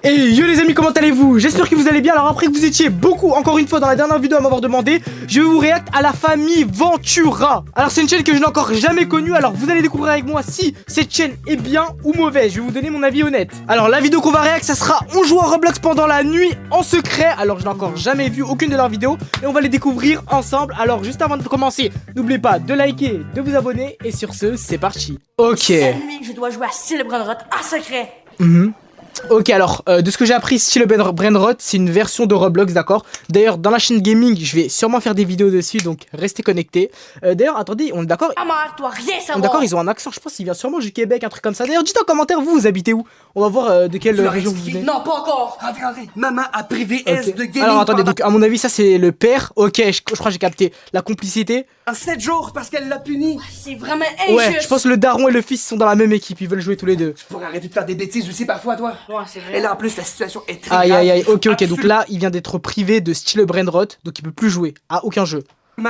Et yo les amis, comment allez-vous? J'espère que vous allez bien. Alors après que vous étiez beaucoup, encore une fois dans la dernière vidéo à m'avoir demandé, je vais vous réacter à la famille Ventura. Alors c'est une chaîne que je n'ai encore jamais connue. Alors vous allez découvrir avec moi si cette chaîne est bien ou mauvaise. Je vais vous donner mon avis honnête. Alors la vidéo qu'on va réacter, ça sera on joue à Roblox pendant la nuit en secret. Alors je n'ai encore jamais vu aucune de leurs vidéos et on va les découvrir ensemble. Alors juste avant de commencer, n'oubliez pas de liker, de vous abonner. Et sur ce, c'est parti. Ok. Cette nuit, je dois jouer à Style Brainrot en secret. Ok, alors de ce que j'ai appris, Style Brainrot, c'est une version de Roblox, d'accord. D'ailleurs, dans la chaîne gaming, je vais sûrement faire des vidéos dessus, donc restez connectés. D'ailleurs, attendez, on est d'accord? Ah, mère, toi, rien On est savoir. d'accord, ils ont un accent, je pense qu'il vient sûrement du Québec, un truc comme ça. D'ailleurs, dites en commentaire, vous habitez où? On va voir de quelle région vous venez. Non, pas encore. Rentrez. Maman a privé Ok. S de gaming. Alors attendez, pendant donc à mon avis, ça c'est le père. Ok, je crois que j'ai capté. La complicité. 7 jours parce qu'elle l'a puni. C'est vraiment injuste. Ouais, je pense que le daron et le fils sont dans la même équipe, ils veulent jouer tous les deux. Pour arrêter de faire des bêtises aussi parfois, toi. Ouais, c'est vrai. Et là, en plus, la situation est très Aïe grave. aïe aïe, ok, donc Absolument là, il vient d'être privé de Style Brainrot, donc il peut plus jouer à aucun jeu.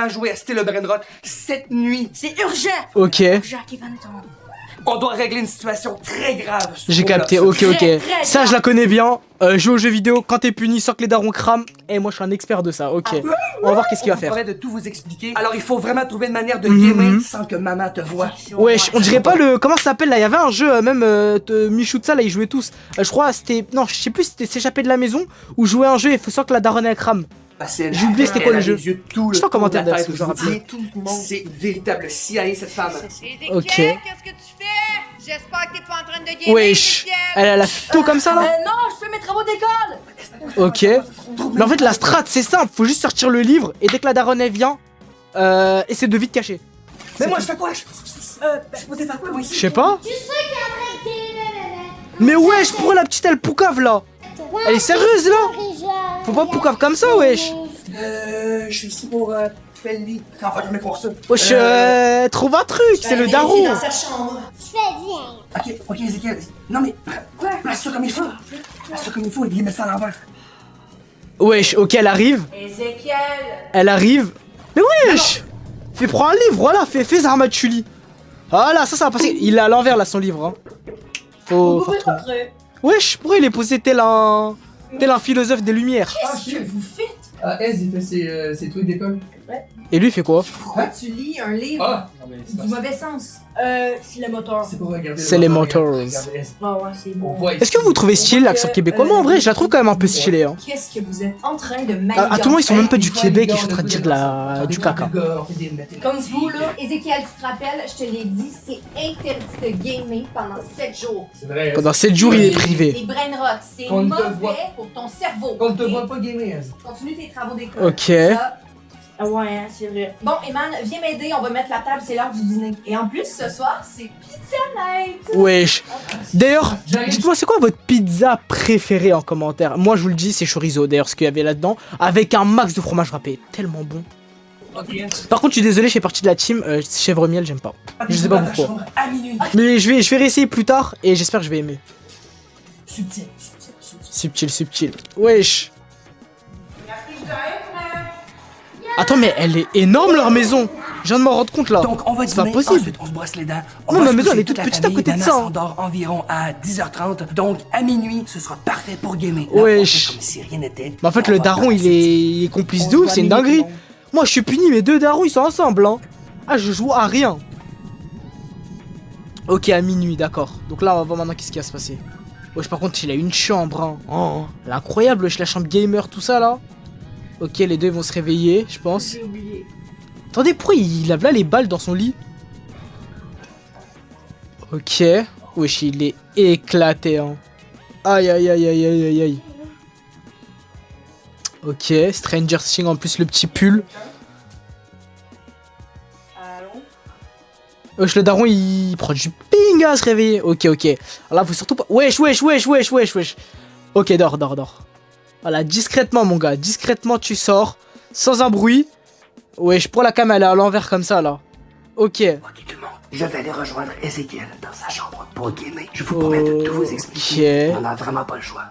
joué à Style Brainrot cette nuit. C'est urgent. Ok. Urgent, Kevin, On doit régler une situation très grave. sur J'ai Roblox. capté, ok, ok. Très, très Ça, grave. je la connais bien. Joue aux jeux vidéo, quand t'es puni, sans que les darons crament. Et moi, je suis un expert de ça, ok. On va voir qu'est-ce qu'il va On faire. pourrait de tout vous expliquer. Alors, il faut vraiment trouver une manière de gamer sans que maman te voie. Wesh, on dirait pas le. Comment ça s'appelle là? Il y avait un jeu, même Michou de ça, là, ils jouaient tous. Je crois, c'était. Non, je sais plus, c'était s'échapper de la maison ou jouer à un jeu et faut sans que la daronne elle crame. J'ai oublié c'était quoi le jeu. Je sais en commentaire d'ailleurs si vous en rappelez. C'est une véritable CIA cette femme. Ok. Qu'est-ce que tu fais? J'espère que t'es pas en train de gamer. Wesh, elle a la photo comme ça là? Non, je fais mes travaux d'école. Ok. Mais en fait, la strat, c'est simple, faut juste sortir le livre et dès que la daronne elle vient, essaie de vite cacher. Mais moi, je fais quoi? Je suis posé faire quoi, moi, Je ici? sais pas. Mais wesh, pourquoi la petite elle poucave là? Elle est sérieuse là? Faut pas poucave comme ça, wesh. Je suis ici pour faire le lit. Enfin, je vais croire ça. Wesh, trouve un truc, c'est le daron. Ok, Ezekiel. Non, mais. Place-toi comme il faut. Place-toi comme il faut et il met ça à l'envers. Wesh, ok, elle arrive. Ézéchiel. Elle arrive. Mais wesh! Fais prendre un livre, voilà, fais Zarmachuli. Voilà, ça va passer. Il est à l'envers là son livre. Hein. Faut retrouver. Après. Wesh, pourquoi il est posé tel un philosophe des Lumières? Qu'est-ce que vous faites? Ah, Ez, il fait ses trucs d'école. Et lui, il fait quoi? Pourquoi tu lis un livre Ah! Non, mais c'est du pas mauvais sens? C'est le moteur. C'est pour regarder. C'est les motors. Regarder Ez. Ah ouais, c'est On bon. voit Est-ce que vous trouvez stylé l'accent québécois? Moi en vrai, je la trouve quand même un peu stylée. Hein. Qu'est-ce que vous êtes en train de À tout le monde, ils sont même pas du Une fois, Québec, les ils sont en train de dire de la... du caca. on fait des Comme vous, là. Ézéchiel, tu te rappelles, je te l'ai dit, c'est interdit de gamer pendant 7 jours. C'est vrai. Pendant 7 jours, il est privé. Les brainrots, c'est Qu'on ne te mauvais voit- pour ton cerveau. On ne te ok? voit pas gamer, Ez. Continue tes travaux d'école. Ok. Ça. Ah ouais, hein, c'est vrai. Bon, Eman, viens m'aider, on va mettre la table, c'est l'heure du dîner. Et en plus, ce soir, c'est pizza night. Wesh. D'ailleurs, J'arrive. dites-moi, c'est quoi votre pizza préférée en commentaire? Moi, je vous le dis, c'est chorizo. D'ailleurs, ce qu'il y avait là-dedans, avec un max de fromage râpé. Tellement bon. Ok, Ez. Par contre, je suis désolé, je fais partie de la team chèvre miel, j'aime pas. Je sais pas Dans la pourquoi. chambre à minuit. Mais je vais réessayer plus tard et j'espère que je vais aimer. Subtil. Subtil, subtil. Wesh. Attends, mais elle est énorme leur maison. Je viens de m'en rendre compte là. Donc, on va C'est pas dîner, possible. ensuite on se brosse les dents. Non, va ma se maison, elle coucher est toute la petite à famille. côté de Maman ça, hein. s'endort environ à 10h30, donc à minuit, ce sera parfait pour gamer. Wesh. Là, on fait comme si rien n'était. Mais en fait, On le va daron, faire il est complice de ouf, c'est une dinguerie. Moi, je suis puni, mes deux darons, ils sont ensemble, hein. Ah, je joue à rien. Ok, à minuit, d'accord. Donc là, on va voir maintenant qu'est-ce qui va se passer. Wesh, par contre, il a une chambre, hein. Oh, elle est incroyable, wesh, la chambre gamer, tout ça, là. Ok, les deux vont se réveiller, je pense. J'ai oublié. Attendez, pourquoi il a là les balles dans son lit? Ok. Wesh, il est éclaté, hein. Aïe, aïe, aïe, aïe, aïe, aïe, aïe. Ok, Stranger Things, en plus, le petit pull. Allons. Wesh, le daron, il prend du ping à se réveiller. Ok, ok. Alors là, faut surtout pas... Wesh, wesh, wesh, wesh, wesh, wesh. Ok, dors, dors, dors. Voilà, discrètement, mon gars. Discrètement, tu sors. Sans un bruit. Wesh, pour la cam, elle est à l'envers comme ça, là. Ok. Ok, tout le monde, je vais aller rejoindre Ezekiel dans sa chambre pour gamer. Je vous promets de tout vous expliquer. Ok. On n'a vraiment pas le choix.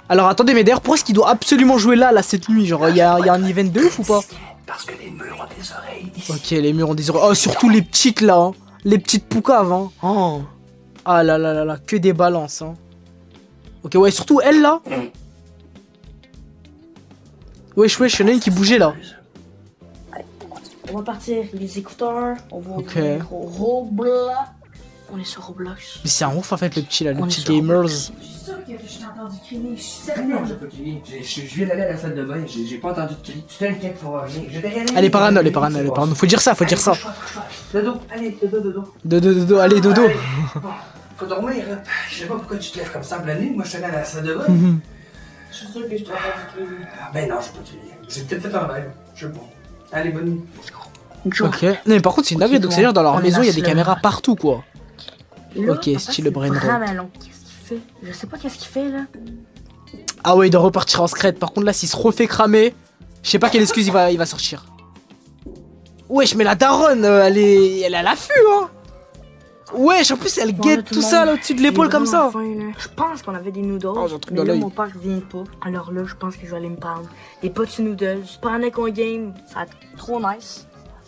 Alors, attendez, mais d'ailleurs, pourquoi est-ce qu'il doit absolument jouer là, cette nuit? Genre, il y a un event de ouf ou pas? Parce que les murs ont des oreilles ici. Ok, les murs ont des oreilles. Oh, surtout les petites, là. Hein. Les petites poucaves, hein. Oh. Ah là là là là, que des balances, hein. Ok, ouais, surtout elle là. Wesh, wesh, y'en a une qui bougeait là. On va partir les écouteurs, on va Ok. ouvrir au Roblox. On est sur Roblox. Mais c'est un ouf en fait, le petit là, le On est petit sur gamers. Roblox. Je suis sûr que je t'ai entendu crier, je suis Ah non, certaine. j'ai pas crié. Je viens d'aller à la salle de bain, j'ai pas entendu de cri. Tu t'inquiètes pour rien. Elle est parano, elle est parano, elle est parano. Faut dire ça, faut dire ça. Dodo, allez, dodo. Dodo, allez, dodo. Allez. Bon, faut dormir, hein. Je sais pas pourquoi tu te lèves comme ça la nuit. Moi, je suis allé à la salle de bain. Je suis sûr que je t'ai entendu crier. Ah, ben non, j'ai pas crié. J'ai peut-être fait un rêve. Je sais pas. Allez, bonne nuit. Ok. Non, mais par contre, c'est une dinguerie. Donc, c'est-à-dire, dans leur On est maison, il y a dans des ce- caméras partout, quoi. Là, Ok, papa, style c'est brain rot. vraiment long. Qu'est-ce qu'il fait? Je sais pas qu'est-ce qu'il fait là. Ah ouais, il doit repartir en scred. Par contre, là, s'il se refait cramer, je sais pas quelle excuse il va sortir. Wesh, mais la daronne, elle est à l'affût, hein. Wesh, en plus, elle Bon, là, guette tout tout le ça monde, là au-dessus de l'épaule j'ai comme ça. vraiment faim, là. Je pense qu'on avait des noodles, Oh, j'ai un truc mais dans là l'œil. mon père vient pas. Alors là, je pense que je vais aller me prendre des petits noodles. Pendant qu'on game, ça va être trop nice.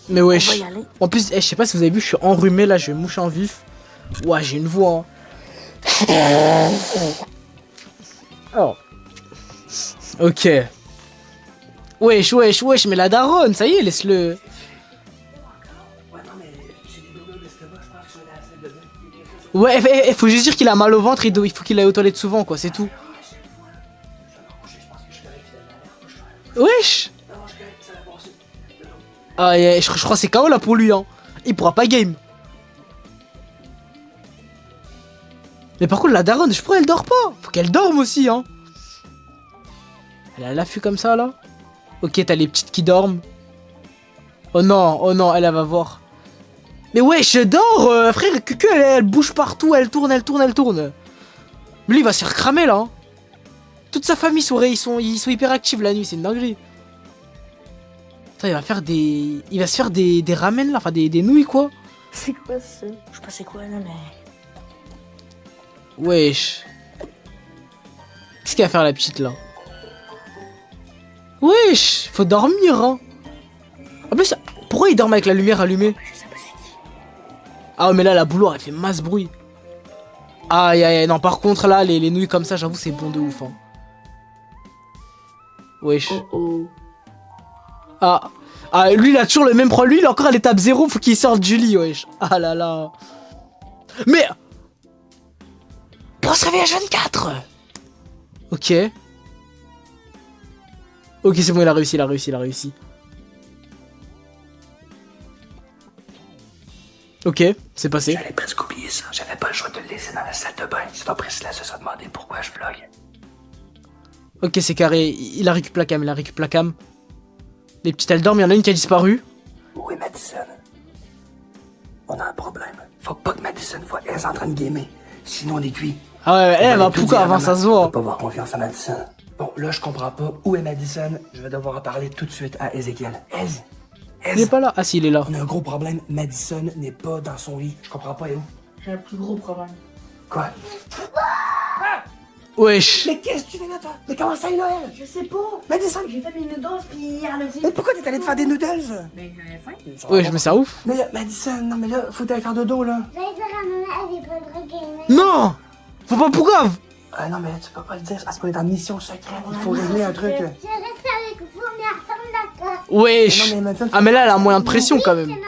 Mais On va wesh. y aller. En plus, je sais pas si vous avez vu, je suis enrhumé là, je vais moucher en vif. Ouah, j'ai une voix. Hein. Oh. Ok. Wesh, mais la daronne, ça y est, laisse-le. Ouais, non, mais j'ai des dodos d'estomac, je pense que je vais aller à la salle de bain. Ouais, faut juste dire qu'il a mal au ventre, il faut qu'il aille aux toilettes souvent, quoi, c'est tout. Wesh. Ah, yeah, je crois que c'est KO là pour lui, hein. Il pourra pas game. Mais par contre, la daronne, je crois elle dort pas. Faut qu'elle dorme aussi, hein. Elle a l'affût comme ça, là. Ok, t'as les petites qui dorment. Oh non, elle va voir. Mais wesh, dors, frère, Cucu, elle bouge partout, elle tourne. Mais lui, il va se faire cramer, là. Hein. Toute sa famille, ils sont hyper actifs la nuit, c'est une dinguerie. Attends, il va se faire des ramen, là, enfin des nouilles, quoi. C'est quoi ça? Je sais pas c'est quoi là, mais. Wesh. Qu'est-ce qu'elle va faire la petite là? Wesh, faut dormir hein. En plus, pourquoi il dort avec la lumière allumée? Je sais pas c'est qui. Ah ouais, mais là la bouloire elle fait masse bruit. Aïe, non par contre là les nouilles comme ça j'avoue c'est bon de ouf hein. Wesh. Oh. Ah, lui il a toujours le même problème, lui il est encore à l'étape 0, faut qu'il sorte du lit wesh. Ah là là. Mais pour se réveiller à 24. Ok. Ok, c'est bon, il a réussi. Ok, c'est passé. J'allais presque oublier ça. J'avais pas le choix de le laisser dans la salle de bain. C'est après cela se sont demandé pourquoi je vlog. Ok, c'est carré. Il a récupéré la cam, Les petites, elles dorment. Il y en a une qui a disparu. Où est Madison? On a un problème. Faut pas que Madison voit elle est en train de gamer. Sinon on est cuit. Ah ouais, elle va tout pourquoi dire à avant ça maman. se On voit. peut pas avoir confiance en Madison. Bon, là, je comprends pas. Où est Madison? Je vais devoir en parler tout de suite à Ezekiel. Il est pas là. Ah si, il est là. On a un gros problème. Madison n'est pas dans son lit. Je comprends pas, elle est où? J'ai un plus gros problème. Quoi? Wesh. Mais qu'est-ce que tu fais là, toi? Mais comment ça, il là, elle? Je sais pas. Madison! J'ai fait mes noodles puis elle a dit. Mais pourquoi t'es allé te faire des noodles? Mais j'avais faim. Wesh, mais ça ouf. Mais là, Madison, non, mais là, faut aller faire dodo, là. J'allais dire à maman, elle est pas de gamer. Non. Faut pas pourquoi. Ah non, mais tu peux pas le dire, c'est parce qu'on est en mission secrète. Il faut régler un truc. Je reste avec vous, mais ensemble, d'accord. Wesh. Non, mais Madison, Ah mais là elle a un moyen de pression quand même. Sinon,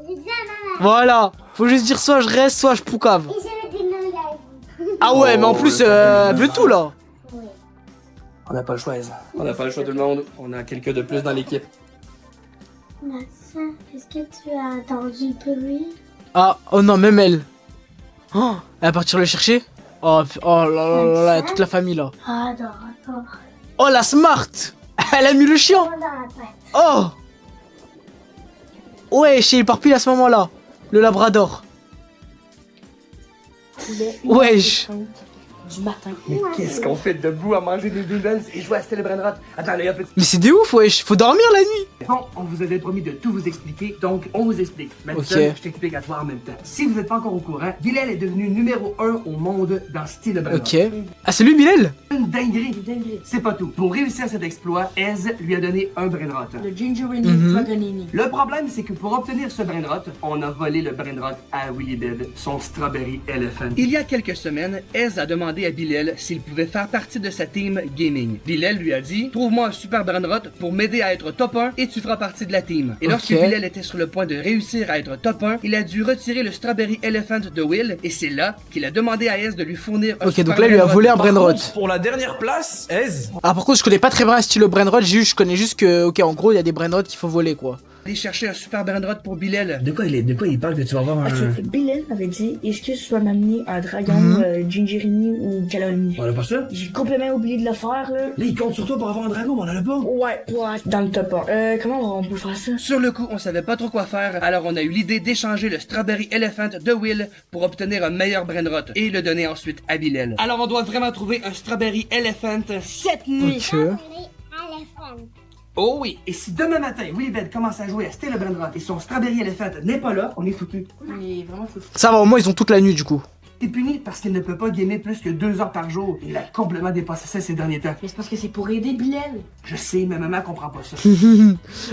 j'ai dit à maman, Voilà. Faut juste dire soit je reste, soit je poucave. et je vais dire non, là. Ah ouais, mais en plus, elle veut tout là. Oui. on n'a pas le choix, Eze. On n'a pas le choix, tout le monde. On a quelqu'un de plus dans l'équipe. Madison, est-ce que tu as entendu le bruit? Ah, oh non, même elle. Oh, elle va partir le chercher. Oh là, toute la famille là. Ah, d'accord. Oh la smart. Elle a mis le chien. Dans la tête. Oh. Wesh, il est parpille à ce moment-là. Le labrador. Wesh. Du matin. Mais qu'est-ce qu'on fait debout à manger des noodles et jouer à Stella Brainrot? Attends, là, petit. Mais c'est des ouf, wesh. Faut dormir la nuit. Bon, on vous avait promis de tout vous expliquer, donc on vous explique. Madison, Ok. je t'explique à toi en même temps. Si vous n'êtes pas encore au courant, Bilal est devenu numéro 1 au monde dans Stella Brainrot. Ok. Ah, c'est lui, Bilal. Une dinguerie. Dinguerie. C'est pas tout. Pour réussir cet exploit, Ez lui a donné un Brainrot. Le gingerini Paganini. Le problème, c'est que pour obtenir ce Brainrot, on a volé le Brainrot à Willy Bed, son Strawberry Elephant. Il y a quelques semaines, Ez a demandé demandé à Bilal s'il pouvait faire partie de sa team gaming. Bilal lui a dit « Trouve-moi un super Brainrot pour m'aider à être top 1 et tu feras partie de la team. » Et lorsque Bilal était sur le point de réussir à être top 1, il a dû retirer le Strawberry Elephant de Will et c'est là qu'il a demandé à Ez de lui fournir un super donc là il lui a volé un Brainrot. Pour la dernière place, Ez. Alors par contre je connais pas très bien le style Brainrot, je connais juste que, ok en gros il y a des Brainrot qu'il faut voler quoi. Aller chercher un super Brainrot pour Bilal. De quoi il parle que tu vas voir un... Ok, Bilal m'avait dit, est-ce que tu vas m'amener un dragon, Gingerini ou Caloni? On a pas ça? J'ai complètement oublié de le faire, là. Là, il compte sur toi pour avoir un dragon, mais on en a pas. Ouais, dans le top 1. Comment on peut faire ça? Sur le coup, on savait pas trop quoi faire, alors on a eu l'idée d'échanger le Strawberry Elephant de Will pour obtenir un meilleur Brainrot et le donner ensuite à Bilal. Alors on doit vraiment trouver un Strawberry Elephant cette nuit. Oh oui, et si demain matin, Willibed commence à jouer à Stay le Brainrot et son Strawberry Elephant n'est pas là, on est foutu. On est vraiment fou. Ça va, au moins ils ont toute la nuit du coup. T'es puni parce qu'il ne peut pas gamer plus que 2 heures par jour. Il a complètement dépassé ça ces derniers temps. Mais c'est parce que c'est pour aider Bilal. Je sais, mais maman comprend pas ça.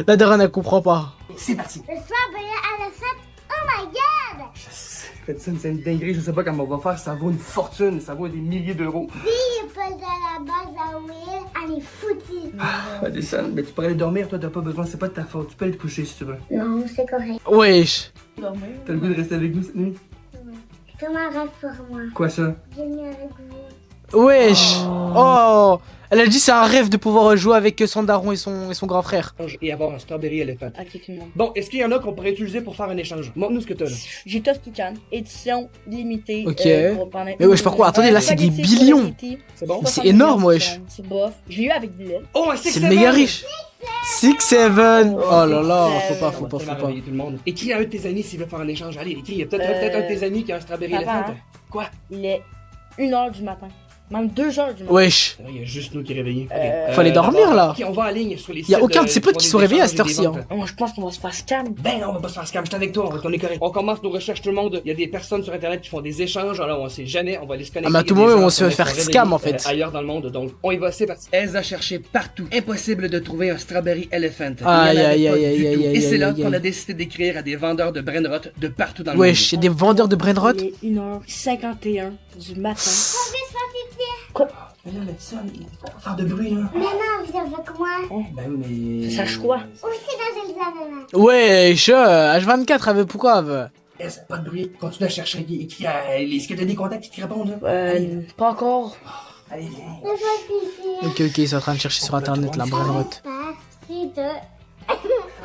La daronne elle comprend pas. C'est parti. Le strawberry elephant, oh my god! Je sais, faites ça, c'est une dinguerie, je sais pas comment on va faire, ça vaut une fortune, ça vaut des milliers d'euros. Si il faisait la base à Will, elle est foutue. Madison, mais tu pourrais aller dormir, toi t'as pas besoin, c'est pas de ta faute, tu peux aller te coucher si tu veux. Non, c'est correct. Wesh. T'as le goût de rester avec nous cette nuit? Comment reste pour moi? Quoi ça? Venir avec vous. Wesh. Oh. Elle a dit c'est un rêve de pouvoir jouer avec son daron et son grand frère. Et avoir un Strawberry Elephant. Ok, tout le monde. Bon, est-ce qu'il y en a qu'on pourrait utiliser pour faire un échange? Montre-nous ce que t'as là. J'ai Tough Toucan, édition limitée. Ok. Mais wesh, par contre, attendez, là, c'est des billions. C'est bon? C'est énorme, wesh. C'est bof. J'ai eu avec Bilal. Oh, un C'est méga riche. 6-7. Oh là là, faut pas. Tout le monde. Écris à un de tes amis s'il veut faire un échange. Allez, écris, il y a peut-être un de tes amis qui a un Strawberry Papa, Elephant. hein? Quoi? Il est 1h du matin. Même 2h du matin. Wesh. Il y a juste nous qui est réveillés. Faut aller dormir là. Ok, on va en ligne sur les sites. Y a aucun de ses qui potes font qui des sont réveillés à échanges cette et des heure-ci. ventes. Moi, je pense qu'on va se faire scam. Ben non, on va pas se faire scam, je suis avec toi, on est correct. On commence nos recherches tout le monde. Il y a des personnes sur internet qui font des échanges, alors on sait jamais, on va les se connecter. Ah, mais à tout moment, on se fait faire scam, en fait. Ailleurs dans le monde, donc on y va, c'est parti. Elle a cherché partout. Impossible de trouver un Strawberry Elephant. Aïe, Il y en avait aïe, pas aïe, du aïe, tout. aïe, Et c'est là aïe, qu'on a aïe. décidé d'écrire à des vendeurs de Brainrot de partout dans le Wesh, monde. y'a des vendeurs de Brainrot. Il est 1h51 du matin. Mais là, Madison, il faut pas faire de bruit, là. Mais non, viens avec moi. Ben oui, mais... Sache quoi? Aussi dans l'examen. Wesh, H24 avec pourquoi Pas de bruit, continue à chercher, écris à... Est-ce que t'as des contacts qui te répondent, là? Pas encore. Allez, viens. Je veux pipi. Ok, ils sont en train de chercher sur internet la Brainrot.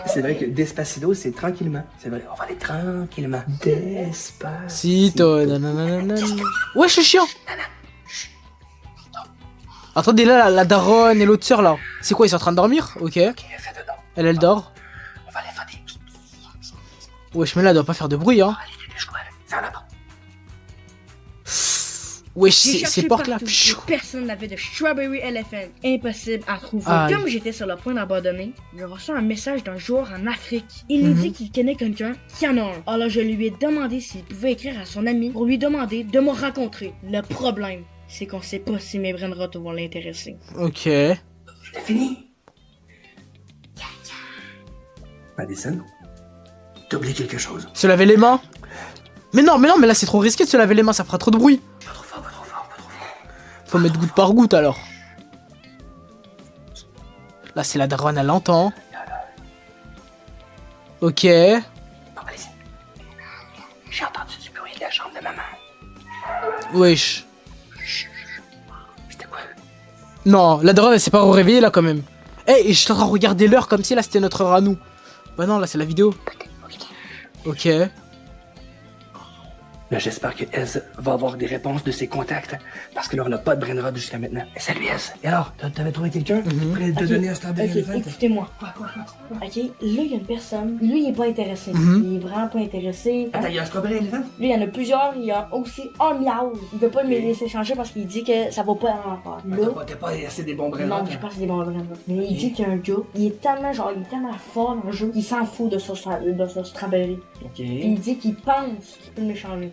C'est vrai que Despacito, c'est tranquillement. C'est vrai, on va aller tranquillement. Despacito. Sito, nanana. Wesh, c'est chiant. Attendez, là, la daronne et l'autre sœur là. C'est quoi, ils sont en train de dormir? Ok. Elle dort. On va aller faire des... Wesh, mais là, elle doit pas faire de bruit, hein. C'est en avant. Wesh, J'ai ces cherché portes là. partout, mais personne n'avait de Strawberry Elephant. Impossible à trouver. Aïe. Comme j'étais sur le point d'abandonner, j'ai reçu un message d'un joueur en Afrique. Il nous dit qu'il connaît quelqu'un qui en a un. Alors je lui ai demandé s'il pouvait écrire à son ami pour lui demander de me rencontrer. Le problème, c'est qu'on sait pas si mes Brainrot vont l'intéresser. Ok. C'est fini. Madison, t'as oublié quelque chose. Se laver les mains. Mais non, mais là, c'est trop risqué de se laver les mains, ça fera trop de bruit. Pas trop fort. Faut mettre goutte par goutte alors. Là, c'est la daronne, elle l'entend. Ok. Bon, allez-y. J'ai entendu du bruit de la chambre de maman. Wesh. C'était quoi? Non, la daronne, elle s'est pas réveillée là quand même. Eh, je suis en train de regarder l'heure comme si là c'était notre heure à nous. Bah non, là c'est la vidéo. Ok. Là, j'espère que Ez va avoir des réponses de ses contacts. Parce que là, on n'a pas de Brainrot jusqu'à maintenant. Et salut Ez. Et alors, t'avais trouvé quelqu'un prêt à te donner un Strawberry Ok, Elephant? écoutez-moi. Ok, là, il y a une personne. Lui, il est pas intéressé. Il est vraiment pas intéressé. Attends, il y a un Strawberry Elephant? Lui, il y en a plusieurs. Il y a aussi un miaou. Il veut pas me les laisser changer parce qu'il dit que ça vaut pas en faire. Là, T'as pas assez des bons Brainrot? non, je pense que c'est des bons Brainrot. Mais il dit qu'il y a un gars, il est tellement fort dans le jeu qu'il s'en fout de ce Strawberry. Ok. Puis il dit qu'il pense qu'il peut me changer.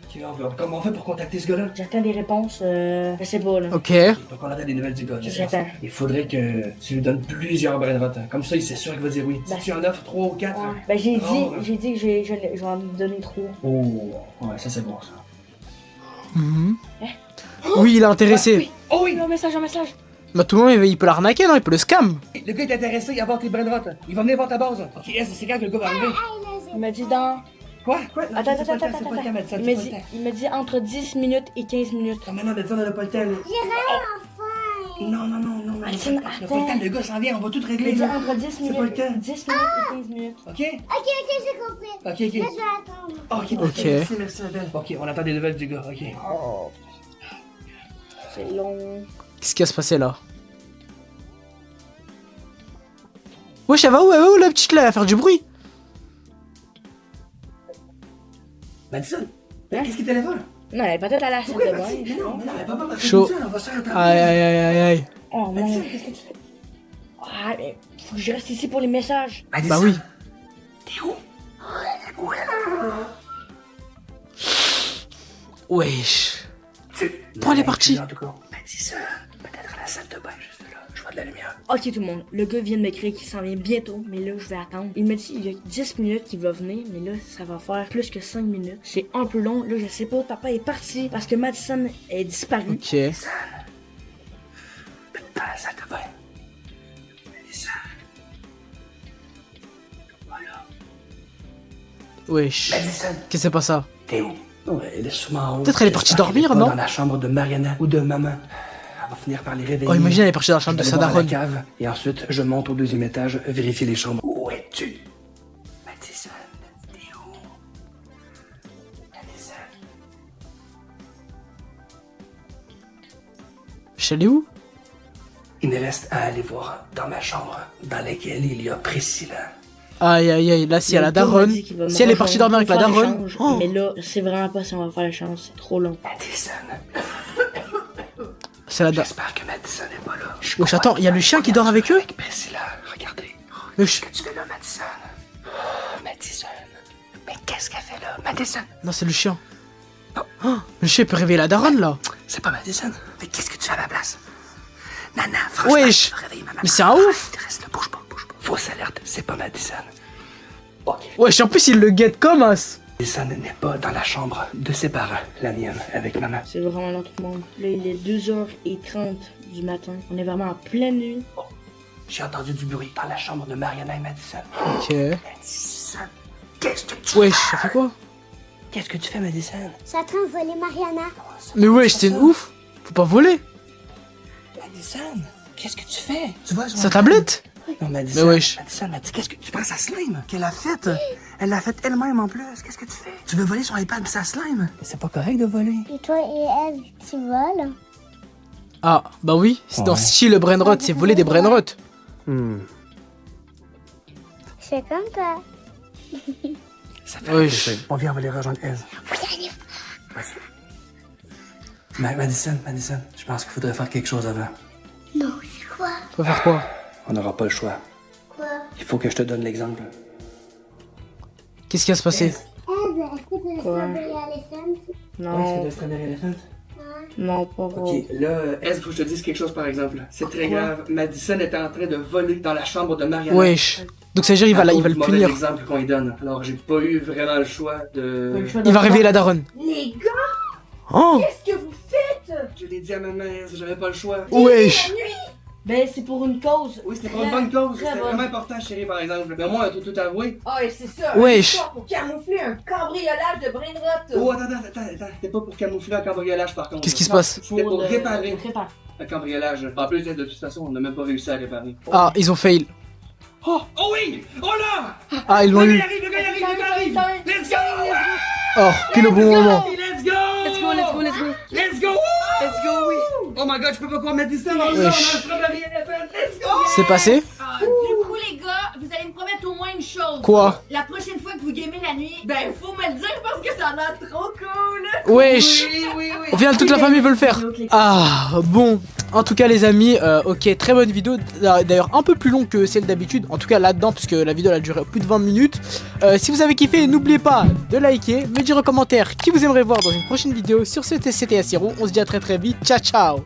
Comment on fait pour contacter ce gars-là? J'attends des réponses, je sais pas là. Ok. Donc on attend des nouvelles du gars. J'attends. Il faudrait que tu lui donnes plusieurs Brainrot. Comme ça, il c'est sûr qu'il va dire oui. Ben, Si tu en offres 3 ou 4. Ouais. Ben j'ai dit, Oh. j'ai dit que je vais en donner 3. Oh, ouais, ça c'est bon ça. Oui, il est intéressé. Oh oui! Un message, un message. Bah tout le monde, il peut l'arnaquer, non? Il peut le scam. Le gars est intéressé à voir tes brainrots. Il va venir voir ta base. Ok, S, c'est quand que le gars va arriver? Il m'a dit dans... Quoi? Attends. Il m'a dit entre 10 minutes et 15 minutes. Oh, mais non, Madison, on n'a pas le temps, là. Non, Madison, on n'a pas le temps, le gars s'en vient, on va tout Il régler. m'a dit là. entre 10 C'est pas le minutes, temps. 10 minutes et 15 minutes. Ok? Ok, j'ai compris. Ok. Là, je vais attendre. Ok, parfait. Merci, ma belle. Ok, on attend des nouvelles du gars, ok. C'est long. Qu'est-ce qui va se passer là? Wesh, elle va où la petite là? Elle va faire du bruit. Madison, qu'est-ce qui t'allait voir? Non, elle est peut-être à la salle de bain. Non, elle va pas Chaud. on va se faire un Aïe. Oh non, qu'est-ce que tu fais? Ah, mais faut que je reste ici pour les messages. Bah oui. T'es où? Où elle? Wesh. Bon, elle est partie. En tout cas, Madison, peut-être à la salle de bain, juste là. Je vois de la lumière. Ok tout le monde, le gars vient de m'écrire qu'il s'en vient bientôt, mais là je vais attendre. Il m'a dit il y a 10 minutes qu'il va venir, mais là ça va faire plus que 5 minutes. C'est un peu long, là je sais pas, papa est parti parce que Madison est disparu. Ok. Pas à la salle de bain. Madison. Voilà. Wesh. Madison, Qu'est-ce que c'est pas ça? t'es où? Ouais, elle est sûrement en haut. Peut-être elle est partie J'espère dormir, qu'elle est pas non? dans la chambre de Mariana ou de maman. Elle va finir par les réveiller. Oh, imagine, elle est partie dans la chambre de Je vais sa voir à la daronne. cave, et ensuite, je monte au 2e étage, vérifier les chambres. Où es-tu? Madison, t'es où? Madison. Je suis où? Il me reste à aller voir dans ma chambre, dans laquelle il y a Priscilla. Aïe, là, si elle a la Le gars m'a daronne. dit qu'il va me Si elle est partie rejoindre dormir avec la pour faire daronne. l'échange, Oh. Mais là, c'est vraiment pas si on va faire l'échange, c'est trop long. Madison. C'est la daronne. J'espère que Madison n'est pas là. Wesh, attends, il y a le chien qui dort avec eux? Avec Priscilla, regardez. Wesh. Qu'est-ce que tu fais là, Madison? Oh, Madison. Mais qu'est-ce qu'elle fait là, Madison? Non, c'est le chien. Oh, le chien peut réveiller la daronne là. C'est pas Madison. Mais qu'est-ce que tu fais à ma place? Nana, franchement, Wesh. tu veux réveiller ma maman. Mais c'est un ouf. Reste là, bouge pas. Fausse alerte, c'est pas Madison. Ok. Wesh, en plus, il le guette comme as. Madison n'est pas dans la chambre de ses parents, la mienne, avec maman. C'est vraiment long tout le monde. Là, il est 2h30 du matin. On est vraiment en pleine nuit. J'ai entendu du bruit dans la chambre de Mariana et Madison. Ok. Madison, qu'est-ce que tu Wesh, fais? ça fait quoi? Qu'est-ce que tu fais, Madison? Je suis en train de voler Mariana. Mais wesh, c'est une ouf. Faut pas voler. Madison, qu'est-ce que tu fais? Tu vois Sa tablette? Non, Madison, Mais wesh. Madison m'a dit, qu'est-ce que tu penses à Slime? Qu'elle a fait? Elle l'a fait elle-même en plus. Qu'est-ce que tu fais? Tu veux voler son iPad pis sa Slime? C'est pas correct de voler. Et toi et elle, tu voles? Ah, bah oui. C'est dans Ouais. style brainrot, c'est voler des brainrot. C'est comme toi. Ça fait Wesh. plaisir. On vient, on va les rejoindre, Ez. Madison, je pense qu'il faudrait faire quelque chose avant. Non, c'est quoi? Faut faire quoi? On n'aura pas le choix. Quoi? Il faut que je te donne l'exemple. Qu'est-ce qui va se passer? Est-ce que tu laisses Quoi? Strawberry Elephant? Non, Strawberry Elephant? non, pas Ok, vrai. là, il faut que je te dise quelque chose par exemple. C'est très grave. Madison était en train de voler dans la chambre de Mariana. Wesh. Donc ça veut dire il va le mauvais punir. exemple qu'on lui donne. Alors, j'ai pas eu vraiment le choix de. Il va réveiller la daronne. Les gars, Oh. qu'est-ce que vous faites? Je l'ai dit à ma mère, j'avais pas le choix. Wesh. Ben, c'est pour une cause. Oui, c'était pour une bonne cause. Très C'était bonne. vraiment important, chérie, par exemple. Mais moi, tout avoué. Ah, et c'est ça. Wesh. Un histoire pour camoufler un cambriolage de brainrot. Oh, attends. C'était pas pour camoufler un cambriolage, par contre. Qu'est-ce qui se Non, passe? C'était pour réparer Réparer. un cambriolage. En plus, de toute façon, on n'a même pas réussi à réparer. Ah, ils ont fail. Oh oui! Oh là! Ah, ils l'ont eu. Le gars arrive! Let's go! Oh, pile au bon moment. Let's go! Let's go, let's go, let's go. Let's go! Let's go, oui. Oh my god, je peux pas croire mettre ça! Wesh. Let's go! C'est passé? Ah, du coup, les gars, vous allez me promettre au moins une chose. Quoi? La prochaine fois que vous gamez la nuit, ben, faut me le dire parce que ça a l'air trop cool. Wesh. Oui. Au final, toute la famille veut le faire. Ah, bon. En tout cas, les amis, ok, très bonne vidéo. D'ailleurs, un peu plus long que celle d'habitude. En tout cas, là-dedans, puisque la vidéo elle a duré plus de 20 minutes. Si vous avez kiffé, n'oubliez pas de liker, me dire en commentaire qui vous aimerez voir dans une prochaine vidéo. Sur ce, c'était Asiro. On se dit à très vite. Ciao, ciao.